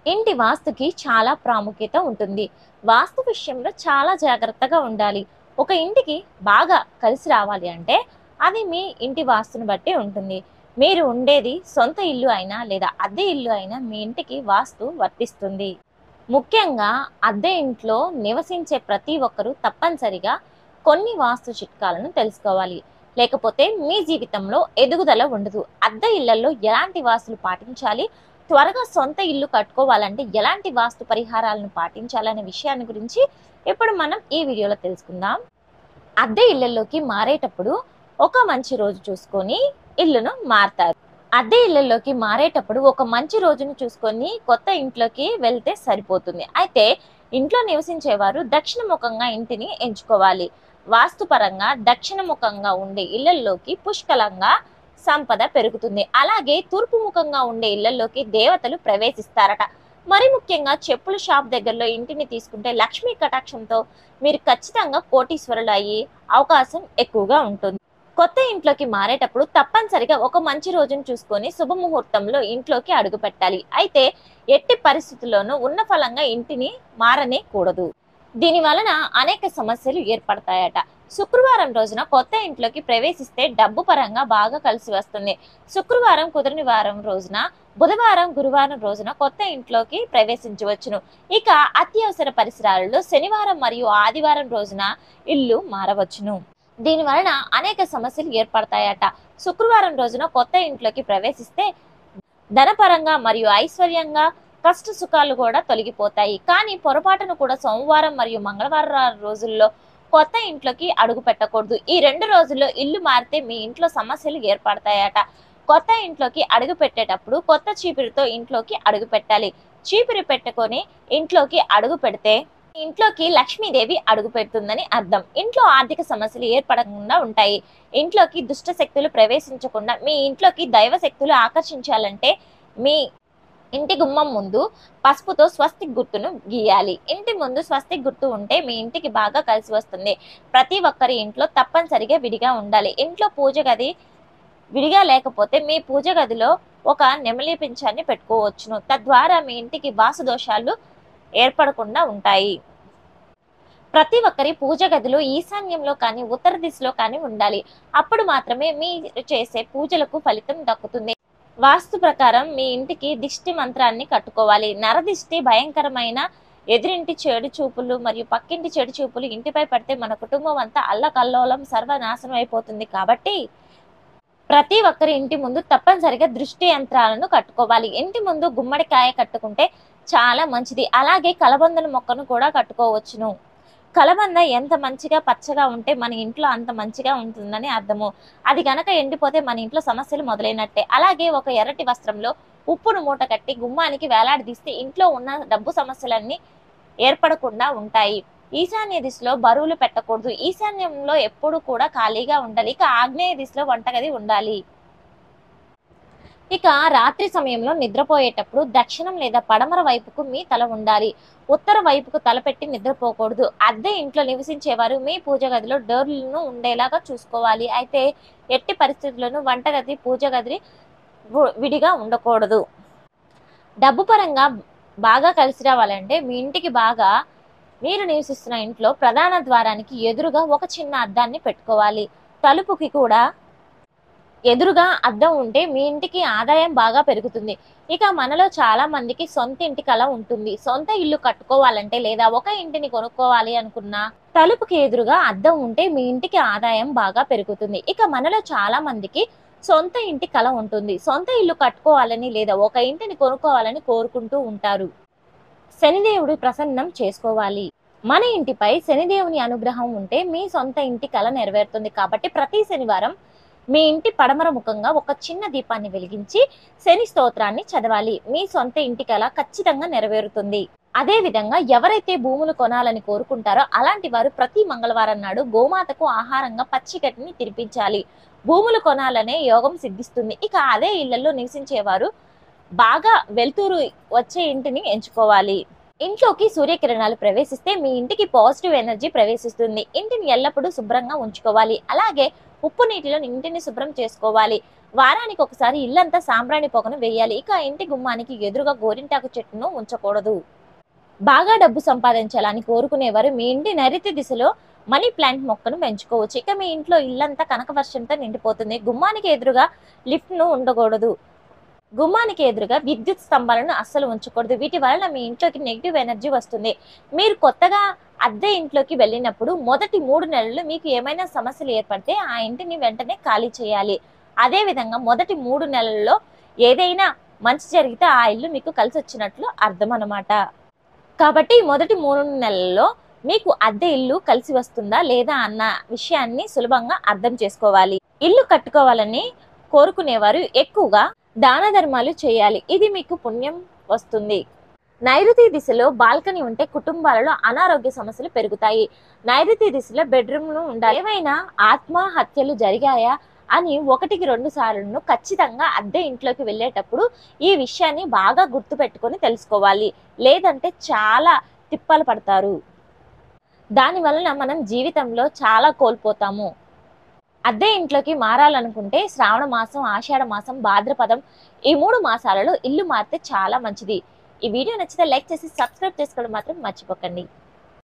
ఇంటి వాస్తుకి చాలా ప్రాముఖ్యత ఉంటుంది. వాస్తు విషయంలో చాలా జాగ్రత్తగా ఉండాలి. ఒక ఇంటికి బాగా కలిసి రావాలి అంటే అది మీ ఇంటి వాస్తుని బట్టి ఉంటుంది. మీరు ఉండేది సొంత ఇల్లు అయినా లేదా అద్దె ఇల్లు అయినా మీ ఇంటికి వాస్తు వర్తిస్తుంది. ముఖ్యంగా అద్దె ఇంట్లో నివసించే ప్రతి ఒక్కరూ తప్పనిసరిగా కొన్ని వాస్తు చిట్కాలను తెలుసుకోవాలి. లేకపోతే మీ జీవితంలో ఎదుగుదల ఉండదు. అద్దె ఇళ్లలో ఎలాంటి వాస్తులు పాటించాలి, త్వరగా సొంత ఇల్లు కట్టుకోవాలంటే ఎలాంటి వాస్తు పరిహారాలను పాటించాలనే విషయాన్ని గురించి ఇప్పుడు మనం ఈ వీడియోలో తెలుసుకుందాం. అద్దె ఇళ్లలోకి మారేటప్పుడు ఒక మంచి రోజు చూసుకొని ఇల్లును మారతారు. అద్దె ఇళ్లలోకి మారేటప్పుడు ఒక మంచి రోజును చూసుకొని కొత్త ఇంట్లోకి వెళ్తే సరిపోతుంది. అయితే ఇంట్లో నివసించేవారు దక్షిణముఖంగా ఇంటిని ఎంచుకోవాలి. వాస్తుపరంగా దక్షిణముఖంగా ఉండే ఇళ్లలోకి పుష్కలంగా సంపద పెరుగుతుంది. అలాగే తూర్పు ముఖంగా ఉండే ఇళ్లలోకి దేవతలు ప్రవేశిస్తారట. మరి ముఖ్యంగా చెప్పుల షాప్ దగ్గరలో ఇంటిని తీసుకుంటే లక్ష్మీ కటాక్షంతో మీరు ఖచ్చితంగా కోటీశ్వరులు అయ్యే అవకాశం ఎక్కువగా ఉంటుంది. కొత్త ఇంట్లోకి మారేటప్పుడు తప్పనిసరిగా ఒక మంచి రోజును చూసుకొని శుభముహూర్తంలో ఇంట్లోకి అడుగు పెట్టాలి. అయితే ఎట్టి పరిస్థితుల్లోనూ ఉన్న ఫలంగా ఇంటిని మారనే కూడదు. దీని వలన అనేక సమస్యలు ఏర్పడతాయట. శుక్రవారం రోజున కొత్త ఇంట్లోకి ప్రవేశిస్తే డబ్బు పరంగా బాగా కలిసి వస్తుంది. శుక్రవారం కుదరని వారం రోజున బుధవారం గురువారం రోజున కొత్త ఇంట్లోకి ప్రవేశించవచ్చును. ఇక అత్యవసర పరిసరాలలో శనివారం మరియు ఆదివారం రోజున ఇల్లు మారవచ్చును. దీని వలన అనేక సమస్యలు ఏర్పడతాయట. శుక్రవారం రోజున కొత్త ఇంట్లోకి ప్రవేశిస్తే ధనపరంగా మరియు ఐశ్వర్యంగా కష్ట సుఖాలు కూడా తొలగిపోతాయి. కానీ పొరపాటును కూడా సోమవారం మరియు మంగళవారం రోజుల్లో కొత్త ఇంట్లోకి అడుగు పెట్టకూడదు. ఈ 2 రోజుల్లో ఇల్లు మారితే మీ ఇంట్లో సమస్యలు ఏర్పడతాయట. కొత్త ఇంట్లోకి అడుగు పెట్టేటప్పుడు కొత్త చీపిరితో ఇంట్లోకి అడుగు పెట్టాలి. చీపిరి పెట్టుకొని ఇంట్లోకి అడుగు పెడితే ఇంట్లోకి లక్ష్మీదేవి అడుగు పెడుతుందని అర్థం. ఇంట్లో ఆర్థిక సమస్యలు ఏర్పడకుండా ఉంటాయి. ఇంట్లోకి దుష్ట శక్తులు ప్రవేశించకుండా మీ ఇంట్లోకి దైవ శక్తులు ఆకర్షించాలంటే మీ ఇంటి గుమ్మం ముందు పసుపుతో స్వస్తిక్ గుర్తును గీయాలి. ఇంటి ముందు స్వస్తిక్ గుర్తు ఉంటే మీ ఇంటికి బాగా కలిసి వస్తుంది. ప్రతి ఒక్కరి ఇంట్లో తప్పనిసరిగా విడిగా ఉండాలి. ఇంట్లో పూజ గది విడిగా లేకపోతే మీ పూజ గదిలో ఒక నెమలి పింఛాన్ని పెట్టుకోవచ్చును. తద్వారా మీ ఇంటికి వాస్తు దోషాలు ఏర్పడకుండా ఉంటాయి. ప్రతి ఒక్కరి పూజ గదిలో ఈశాన్యంలో కానీ ఉత్తర దిశలో కానీ ఉండాలి. అప్పుడు మాత్రమే మీరు చేసే పూజలకు ఫలితం దక్కుతుంది. వాస్తు ప్రకారం మీ ఇంటికి దిష్టి మంత్రాన్ని కట్టుకోవాలి. నరదిష్టి భయంకరమైన ఎదురింటి చెడు చూపులు మరియు పక్కింటి చెడు చూపులు ఇంటిపై పడితే మన కుటుంబం అంతా అల్లకల్లోలం సర్వనాశనం అయిపోతుంది. కాబట్టి ప్రతి ఒక్కరి ఇంటి ముందు తప్పనిసరిగా దృష్టి యంత్రాలను కట్టుకోవాలి. ఇంటి ముందు గుమ్మడికాయ కట్టుకుంటే చాలా మంచిది. అలాగే కలబందల మొక్కను కూడా కట్టుకోవచ్చును. కలబంద ఎంత మంచిగా పచ్చగా ఉంటే మన ఇంట్లో అంత మంచిగా ఉంటుందని అర్థము. అది గనక ఎండిపోతే మన ఇంట్లో సమస్యలు మొదలైనట్టే. అలాగే ఒక ఎర్రటి వస్త్రంలో ఉప్పును మూట కట్టి గుమ్మానికి వేలాడదీస్తే ఇంట్లో ఉన్న డబ్బు సమస్యలన్నీ ఏర్పడకుండా ఉంటాయి. ఈశాన్య దిశలో బరువులు పెట్టకూడదు. ఈశాన్యంలో ఎప్పుడు కూడా ఖాళీగా ఉండాలి. ఇక ఆగ్నేయ దిశలో వంటగది ఉండాలి. ఇక రాత్రి సమయంలో నిద్రపోయేటప్పుడు దక్షిణం లేదా పడమర వైపుకు మీ తల ఉండాలి. ఉత్తర వైపుకు తలపెట్టి నిద్రపోకూడదు. అద్దె ఇంట్లో నివసించేవారు మీ పూజ గదిలో డోర్లను ఉండేలాగా చూసుకోవాలి. అయితే ఎట్టి పరిస్థితుల్లోనూ వంటగది పూజ గది విడిగా ఉండకూడదు. డబ్బు పరంగా బాగా కలిసి రావాలంటే మీ ఇంటికి బాగా మీరు నివసిస్తున్న ఇంట్లో ప్రధాన ద్వారానికి ఎదురుగా ఒక చిన్న అద్దాన్ని పెట్టుకోవాలి. తలుపుకి కూడా ఎదురుగా అద్దం ఉంటే మీ ఇంటికి ఆదాయం బాగా పెరుగుతుంది. ఇక మనలో చాలా మందికి సొంత ఇంటి కల ఉంటుంది. సొంత ఇల్లు కట్టుకోవాలంటే లేదా ఒక ఇంటిని కొనుక్కోవాలి అనుకున్నా తలుపుకి ఎదురుగా అద్దం ఉంటే మీ ఇంటికి ఆదాయం బాగా పెరుగుతుంది. ఇక మనలో చాలా మందికి సొంత ఇంటి కల ఉంటుంది. సొంత ఇల్లు కట్టుకోవాలని లేదా ఒక ఇంటిని కొనుక్కోవాలని కోరుకుంటూ ఉంటారు. శనిదేవుడి ప్రసన్నం చేసుకోవాలి. మన ఇంటిపై శనిదేవుని అనుగ్రహం ఉంటే మీ సొంత ఇంటి కల నెరవేరుతుంది. కాబట్టి ప్రతి శనివారం మీ ఇంటి పడమర ముఖంగా ఒక చిన్న దీపాన్ని వెలిగించి శని స్తోత్రాన్ని చదవాలి. మీ సొంత ఇంటి కల ఖచ్చితంగా నెరవేరుతుంది. అదే విధంగా ఎవరైతే భూములు కొనాలని కోరుకుంటారో అలాంటి వారు ప్రతి మంగళవారం నాడు గోమాతకు ఆహారంగా పచ్చిగడ్డిని తినిపించాలి. భూములు కొనాలనే యోగం సిద్ధిస్తుంది. ఇక అదే ఇళ్లలో నివసించేవారు బాగా వెలుతురు వచ్చే ఇంటిని ఎంచుకోవాలి. ఇంట్లోకి సూర్యకిరణాలు ప్రవేశిస్తే మీ ఇంటికి పాజిటివ్ ఎనర్జీ ప్రవేశిస్తుంది. ఇంటిని ఎల్లప్పుడూ శుభ్రంగా ఉంచుకోవాలి. అలాగే ఉప్పు నీటిలో ఇంటిని శుభ్రం చేసుకోవాలి. వారానికి ఒకసారి ఇల్లంతా సాంబ్రాణి పొగను వేయాలి. ఇక ఇంటి గుమ్మానికి ఎదురుగా గోరింటాకు చెట్టును ఉంచకూడదు. బాగా డబ్బు సంపాదించాలని కోరుకునేవారు మీ ఇంటి నైరుతి దిశలో మనీ ప్లాంట్ మొక్కను పెంచుకోవచ్చు. ఇక మీ ఇంట్లో ఇల్లంతా కనకవర్షంతో నిండిపోతుంది. గుమ్మానికి ఎదురుగా లిఫ్ట్ ను ఉండకూడదు. గుమ్మానికి ఎదురుగా విద్యుత్ స్తంభాలను అస్సలు ఉంచకూడదు. వీటి వలన మీ ఇంట్లోకి నెగిటివ్ ఎనర్జీ వస్తుంది. మీరు కొత్తగా అద్దె ఇంట్లోకి వెళ్ళినప్పుడు మొదటి 3 నెలలు మీకు ఏమైనా సమస్యలు ఏర్పడితే ఆ ఇంటిని వెంటనే ఖాళీ చేయాలి. అదే విధంగా మొదటి 3 నెలల్లో ఏదైనా మంచి జరిగితే ఆ ఇల్లు మీకు కలిసి వచ్చినట్లు అర్థం అన్నమాట. కాబట్టి మొదటి 3 నెలల్లో మీకు అద్దె ఇల్లు కలిసి వస్తుందా లేదా అన్న విషయాన్ని సులభంగా అర్థం చేసుకోవాలి. ఇల్లు కట్టుకోవాలని కోరుకునేవారు ఎక్కువగా దాన ధర్మాలు చేయాలి. ఇది మీకు పుణ్యం వస్తుంది. నైరుతి దిశలో బాల్కనీ ఉంటే కుటుంబాలలో అనారోగ్య సమస్యలు పెరుగుతాయి. నైరుతి దిశలో బెడ్రూమ్లు ఉండాలి. ఏమైనా ఆత్మహత్యలు జరిగాయా అని 1-2 సార్లు ఖచ్చితంగా అద్దె ఇంట్లోకి వెళ్ళేటప్పుడు ఈ విషయాన్ని బాగా గుర్తు పెట్టుకొని తెలుసుకోవాలి. లేదంటే చాలా తిప్పలు పడతారు. దాని వలన మనం జీవితంలో చాలా కోల్పోతాము. అద్దె ఇంట్లోకి మారాలనుకుంటే శ్రావణ మాసం, ఆషాఢ మాసం, భాద్రపదం ఈ 3 మాసాలలో ఇల్లు మారితే చాలా మంచిది. ఈ వీడియో నచ్చితే లైక్ చేసి సబ్స్క్రైబ్ చేసుకోవడం మాత్రం మర్చిపోకండి.